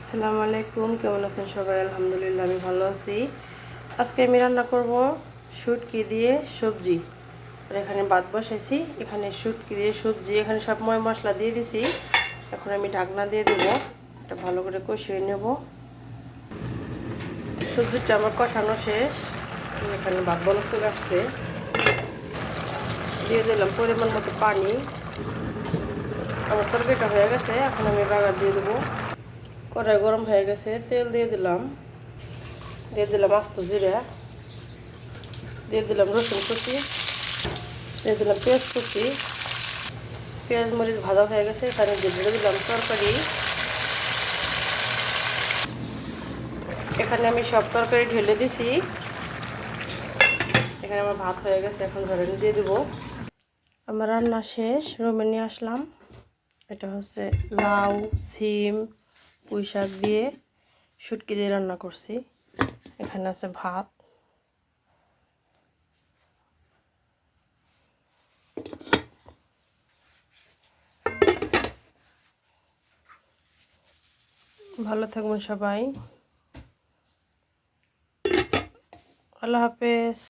আসসালামু আলাইকুম, কেমন আছেন সবাই? আলহামদুলিল্লাহ আমি ভালো আছি। আজকে আমি রান্না করব শুটকি দিয়ে সবজি। আর এখানে ভাত বসাইছি, এখানে শুটকি দিয়ে সবজি, এখানে সব মশলা দিয়ে দিছি। এখন আমি ঢাকনা দিয়ে দেব, এটা ভালো করে কষিয়ে নেব। সবজিটা আমার কষানো শেষ, এখানে ভাত বলক চলে আসছে। দিয়ে দিলাম পরিমাণ মতো পানি। আমার তরকারিটা হয়ে গেছে, এখন আমি বাগার দিয়ে দেবো। কড়াই গরম হয়ে গেছে, তেল দিয়ে দিলাম আস্ত জিরা, দিয়ে দিলাম রসুন কুচি, দিয়ে দিলাম পেঁয়াজ কুচি। পেঁয়াজ মরিচ ভাজা হয়ে গেছে, এখানে দিয়ে দিলাম তরকারি। এখানে আমি সব তরকারি ঢেলে দিছি। এখানে আমার ভাত হয়ে গেছে, এখন ধরে দিয়ে দেবো। আমার রান্না শেষ, রুমে নিয়ে আসলাম। এটা হচ্ছে লাউ, সিম, পুঁই শাক দিয়ে শুটকি দিয়ে রান্না করছি। এখানে আছে ভাত। ভালো থাকবেন সবাই, আল্লাহ হাফেজ।